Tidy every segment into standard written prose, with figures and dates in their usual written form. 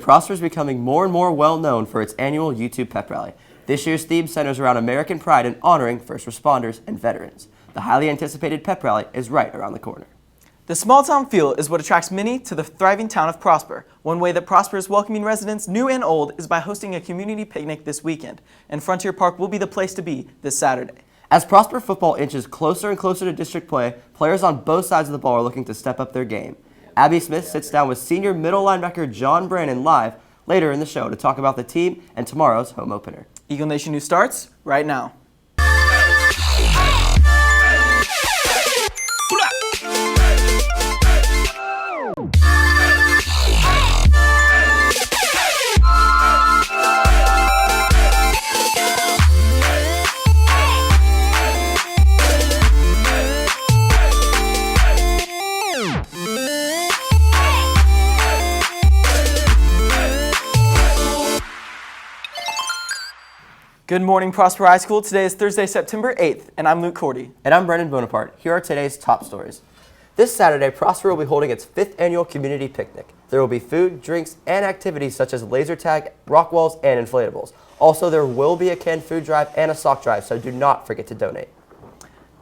Prosper is becoming more and more well known for its annual YouTube Pep Rally. This year's theme centers around American pride and honoring first responders and veterans. The highly anticipated Pep Rally is right around the corner. The small town feel is what attracts many to the thriving town of Prosper. One way that Prosper is welcoming residents, new and old, is by hosting a community picnic this weekend, and Frontier Park will be the place to be this Saturday. As Prosper football inches closer and closer to district play, players on both sides of the ball are looking to step up their game. Abby Smith sits down with senior middle linebacker John Brannon live later in the show to talk about the team and tomorrow's home opener. Eagle Nation News starts right now. Good morning, Prosper High School. Today is Thursday, September 8th, and I'm Cordy. And I'm Brendan Bonaparte. Here are today's top stories. This Saturday, Prosper will be holding its 5th annual community picnic. There will be food, drinks, and activities such as laser tag, rock walls, and inflatables. Also, there will be a canned food drive and a sock drive, so do not forget to donate.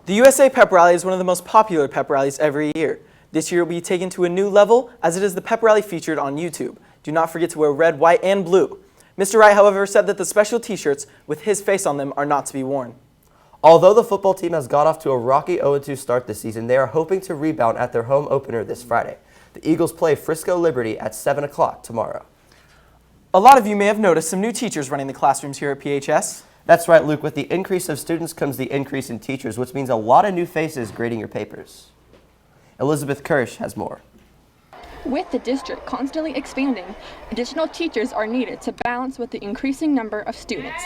The USA Pep Rally is one of the most popular pep rallies every year. This year will be taken to a new level, as it is the pep rally featured on YouTube. Do not forget to wear red, white, and blue. Mr. Wright, however, said that the special t-shirts with his face on them are not to be worn. Although the football team has got off to a rocky 0-2 start this season, they are hoping to rebound at their home opener this Friday. The Eagles play Frisco Liberty at 7 o'clock tomorrow. A lot of you may have noticed some new teachers running the classrooms here at PHS. That's right, Luke. With the increase of students comes the increase in teachers, which means a lot of new faces grading your papers. Elizabeth Kirsch has more. With the district constantly expanding, additional teachers are needed to balance with the increasing number of students.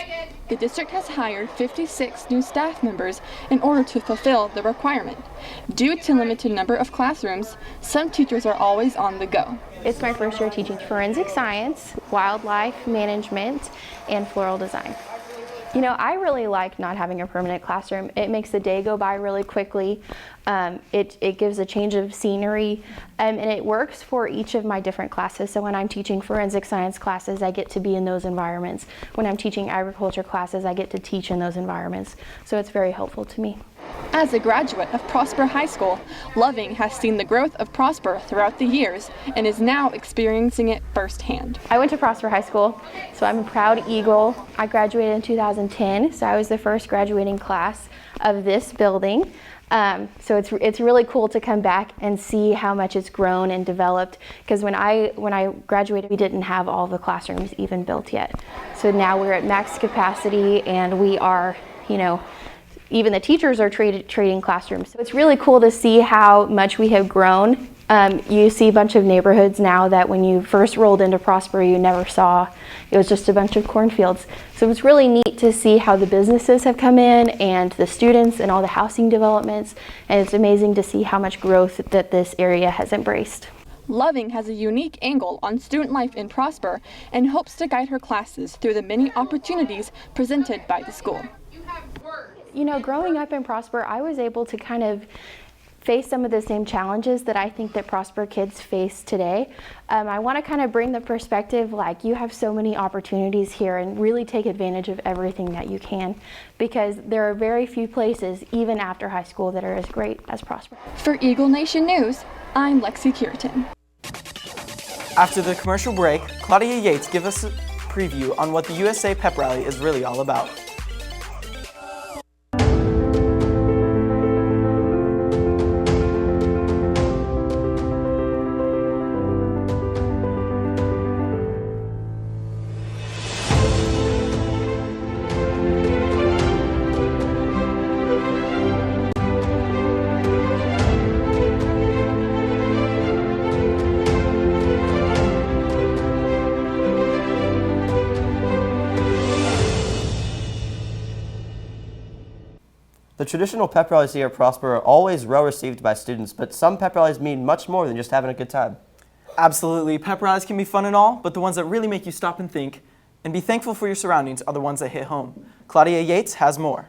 The district has hired 56 new staff members in order to fulfill the requirement. Due to limited number of classrooms, some teachers are always on the go. It's my first year teaching forensic science, wildlife management, and floral design. You know, I really like not having a permanent classroom. It makes the day go by really quickly. It gives a change of scenery, and it works for each of my different classes. So when I'm teaching forensic science classes, I get to be in those environments. When I'm teaching agriculture classes, I get to teach in those environments. So it's very helpful to me. As a graduate of Prosper High School, Loving has seen the growth of Prosper throughout the years and is now experiencing it firsthand. I went to Prosper High School, so I'm a proud Eagle. I graduated in 2010, so I was the first graduating class of this building. So it's really cool to come back and see how much it's grown and developed, because when I graduated, we didn't have all the classrooms even built yet. So now we're at max capacity, and we are, you know, even the teachers are trading classrooms. So it's really cool to see how much we have grown. You see a bunch of neighborhoods now that when you first rolled into Prosper, you never saw. It was just a bunch of cornfields. So it's really neat to see how the businesses have come in, and the students, and all the housing developments. And it's amazing to see how much growth that this area has embraced. Loving has a unique angle on student life in Prosper and hopes to guide her classes through the many opportunities presented by the school. You know, growing up in Prosper, I was able to kind of face some of the same challenges that I think that Prosper kids face today. I want to kind of bring the perspective, like, you have so many opportunities here, and really take advantage of everything that you can, because there are very few places, even after high school, that are as great as Prosper. For Eagle Nation News, I'm Lexi Curitan. After the commercial break, Claudia Yates gives us a preview on what the USA Pep Rally is really all about. The traditional pep rallies here at Prosper are always well received by students, but some pep rallies mean much more than just having a good time. Absolutely. Pep rallies can be fun and all, but the ones that really make you stop and think and be thankful for your surroundings are the ones that hit home. Claudia Yates has more.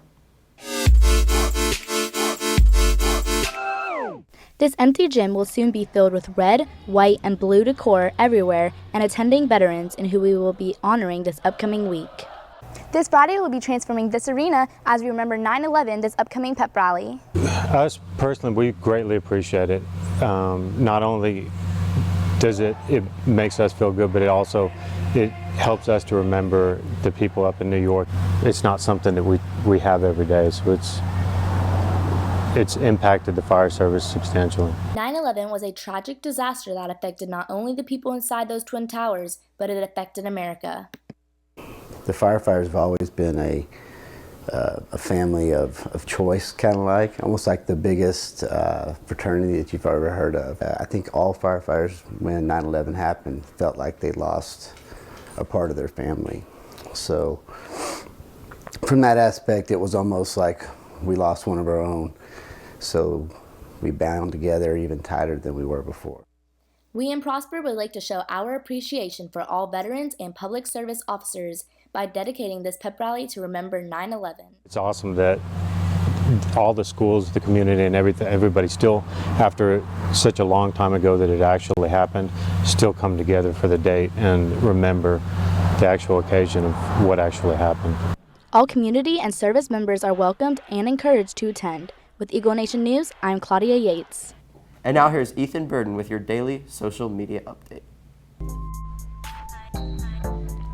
This empty gym will soon be filled with red, white, and blue decor everywhere and attending veterans and who we will be honoring this upcoming week. This Friday we'll be transforming this arena as we remember 9/11 this upcoming pep rally. Us personally, we greatly appreciate it. Not only does it makes us feel good, but it helps us to remember the people up in New York. It's not something that we have every day, so it's impacted the fire service substantially. 9/11 was a tragic disaster that affected not only the people inside those Twin Towers, but it affected America. The firefighters have always been a family of choice, kind of almost like the biggest fraternity that you've ever heard of. I think all firefighters, when 9/11 happened, felt like they lost a part of their family. So from that aspect, it was almost like we lost one of our own. So we bound together even tighter than we were before. We in Prosper would like to show our appreciation for all veterans and public service officers by dedicating this pep rally to remember 9/11. It's awesome that all the schools, the community, and everybody still, after such a long time ago that it actually happened, still come together for the date and remember the actual occasion of what actually happened. All community and service members are welcomed and encouraged to attend. With Eagle Nation News, I'm Claudia Yates. And now here's Ethan Burden with your daily social media update.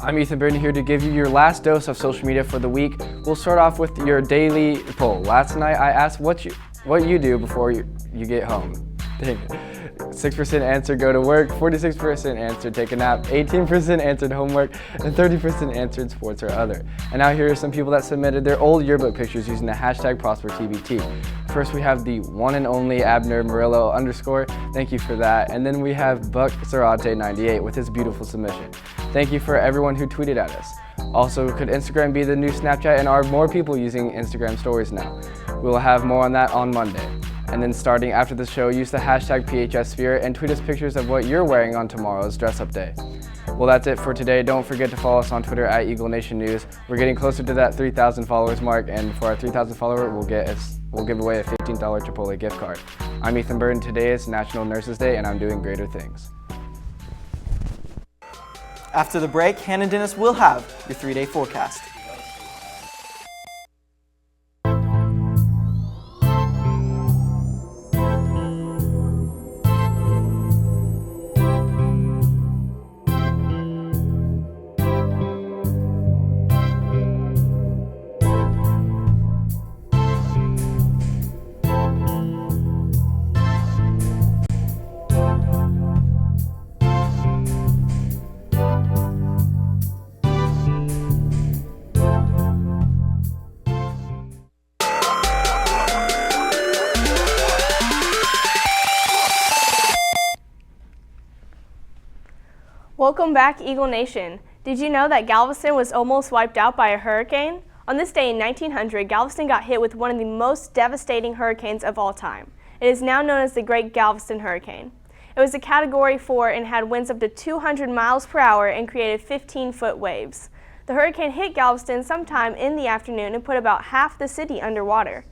I'm Ethan Brannon here to give you your last dose of social media for the week. We'll start off with your daily poll. Last night I asked what you do before you get home. Dang it. 6% answered go to work, 46% answered take a nap, 18% answered homework, and 30% answered sports or other. And now here are some people that submitted their old yearbook pictures using the hashtag ProsperTBT. First we have the one and only Abner Murillo _. Thank you for that. And then we have Buck Sarate 98 with his beautiful submission. Thank you for everyone who tweeted at us. Also, could Instagram be the new Snapchat, and are more people using Instagram stories now? We will have more on that on Monday. And then starting after the show, use the hashtag PHSSphere and tweet us pictures of what you're wearing on tomorrow's dress-up day. Well, that's it for today. Don't forget to follow us on Twitter at Eagle Nation News. We're getting closer to that 3,000 followers mark, and for our 3,000 follower, we'll give away a $15 Chipotle gift card. I'm Ethan Burden. Today is National Nurses Day, and I'm doing greater things. After the break, Hannah and Dennis will have your 3-day forecast. Welcome back, Eagle Nation. Did you know that Galveston was almost wiped out by a hurricane? On this day in 1900, Galveston got hit with one of the most devastating hurricanes of all time. It is now known as the Great Galveston Hurricane. It was a Category 4 and had winds up to 200 miles per hour and created 15-foot waves. The hurricane hit Galveston sometime in the afternoon and put about half the city underwater.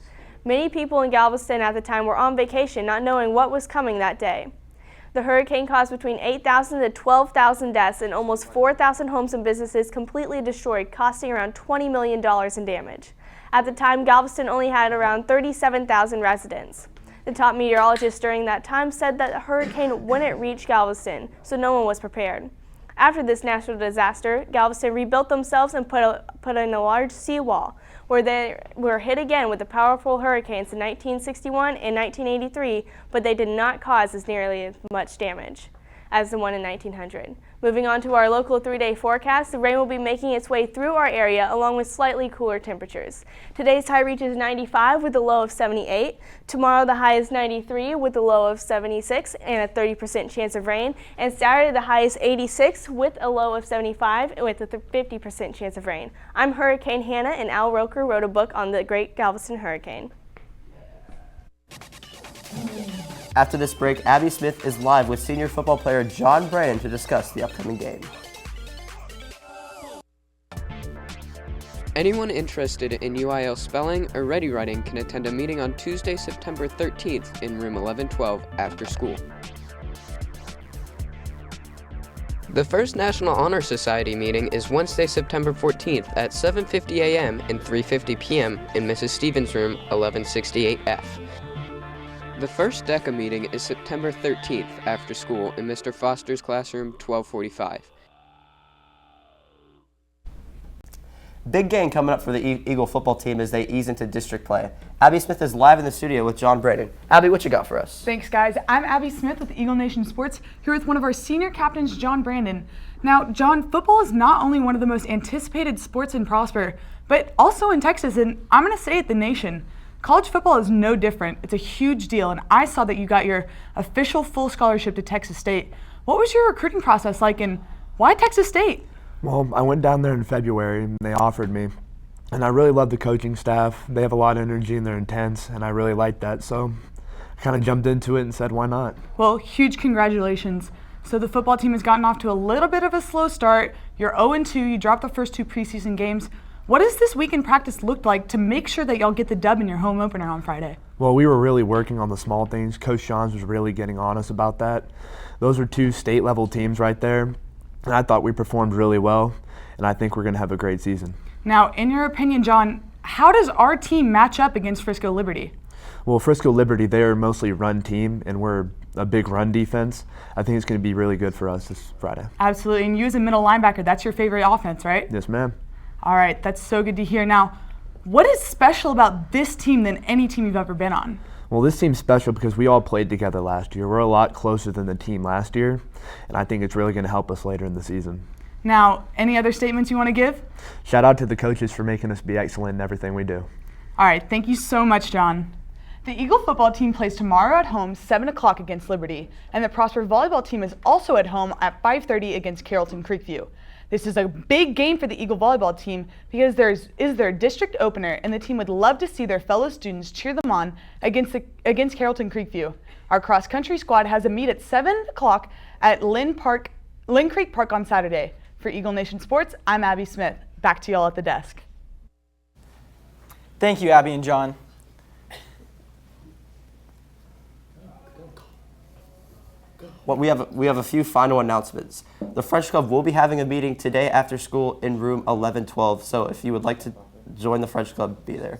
Many people in Galveston at the time were on vacation, not knowing what was coming that day. The hurricane caused between 8,000 to 12,000 deaths and almost 4,000 homes and businesses completely destroyed, costing around $20 million in damage. At the time, Galveston only had around 37,000 residents. The top meteorologist during that time said that the hurricane wouldn't reach Galveston, so no one was prepared. After this natural disaster, Galveston rebuilt themselves and put in a large seawall, where they were hit again with the powerful hurricanes in 1961 and 1983, but they did not cause as nearly as much damage as the one in 1900. Moving on to our local 3-day forecast, the rain will be making its way through our area along with slightly cooler temperatures. Today's high reaches 95 with a low of 78. Tomorrow the high is 93 with a low of 76 and a 30% chance of rain. And Saturday the high is 86 with a low of 75 with a 50% chance of rain. I'm Hurricane Hannah, and Al Roker wrote a book on the Great Galveston Hurricane. After this break, Abby Smith is live with senior football player John Brannon to discuss the upcoming game. Anyone interested in UIL spelling or ready writing can attend a meeting on Tuesday, September 13th in room 1112 after school. The first National Honor Society meeting is Wednesday, September 14th at 7:50 a.m. and 3:50 p.m. in Mrs. Stevens' room 1168F. The first DECA meeting is September 13th after school in Mr. Foster's classroom 1245. Big game coming up for the Eagle football team as they ease into district play. Abby Smith is live in the studio with John Brannon. Abby, what you got for us? Thanks, guys. I'm Abby Smith with Eagle Nation Sports, here with one of our senior captains, John Brannon. Now, John, football is not only one of the most anticipated sports in Prosper, but also in Texas, and I'm going to say it, the nation. College football is no different. It's a huge deal, and I saw that you got your official full scholarship to Texas State. What was your recruiting process like, and why Texas State? Well, I went down there in February and they offered me, and I really love the coaching staff. They have a lot of energy and they're intense, and I really like that, so I kind of jumped into it and said, why not? Well, huge congratulations. So the football team has gotten off to a little bit of a slow start. You're 0-2, you dropped the first 2 preseason games. What does this week in practice look like to make sure that y'all get the dub in your home opener on Friday? Well, we were really working on the small things. Coach Johns was really getting on us about that. Those are 2 state-level teams right there. And I thought we performed really well, and I think we're going to have a great season. Now, in your opinion, John, how does our team match up against Frisco Liberty? Well, Frisco Liberty, they are mostly run team, and we're a big run defense. I think it's going to be really good for us this Friday. Absolutely, and you as a middle linebacker, that's your favorite offense, right? Yes, ma'am. All right, that's so good to hear. Now, what is special about this team than any team you've ever been on? Well, this team's special because we all played together last year. We're a lot closer than the team last year, and I think it's really going to help us later in the season. Now, any other statements you want to give? Shout out to the coaches for making us be excellent in everything we do. All right, thank you so much, John. The Eagle football team plays tomorrow at home, 7 o'clock against Liberty, and the Prosper volleyball team is also at home at 5:30 against Carrollton Creekview. This is a big game for the Eagle volleyball team because is their district opener, and the team would love to see their fellow students cheer them on against Carrollton Creekview. Our cross-country squad has a meet at 7 o'clock at Lynn Creek Park on Saturday. For Eagle Nation Sports, I'm Abby Smith. Back to y'all at the desk. Thank you, Abby and John. Well, we have a few final announcements. The French Club will be having a meeting today after school in room 1112, so if you would like to join the French Club, be there.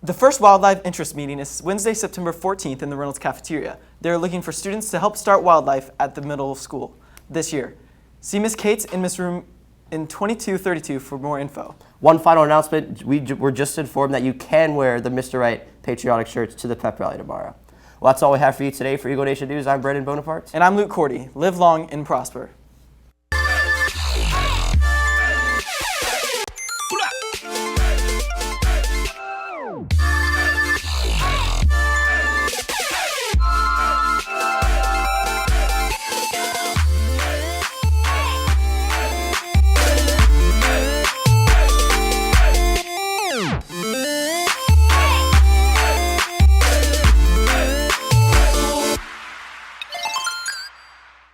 The first Wildlife Interest meeting is Wednesday, September 14th in the Reynolds Cafeteria. They're looking for students to help start wildlife at the middle school this year. See Ms. Cates in Miss Room in 2232 for more info. One final announcement, we're just informed that you can wear the Mr. Right patriotic shirts to the pep rally tomorrow. Well, that's all we have for you today. For Eagle Nation News, I'm Brendan Bonaparte. And I'm Luke Cordy. Live long and prosper.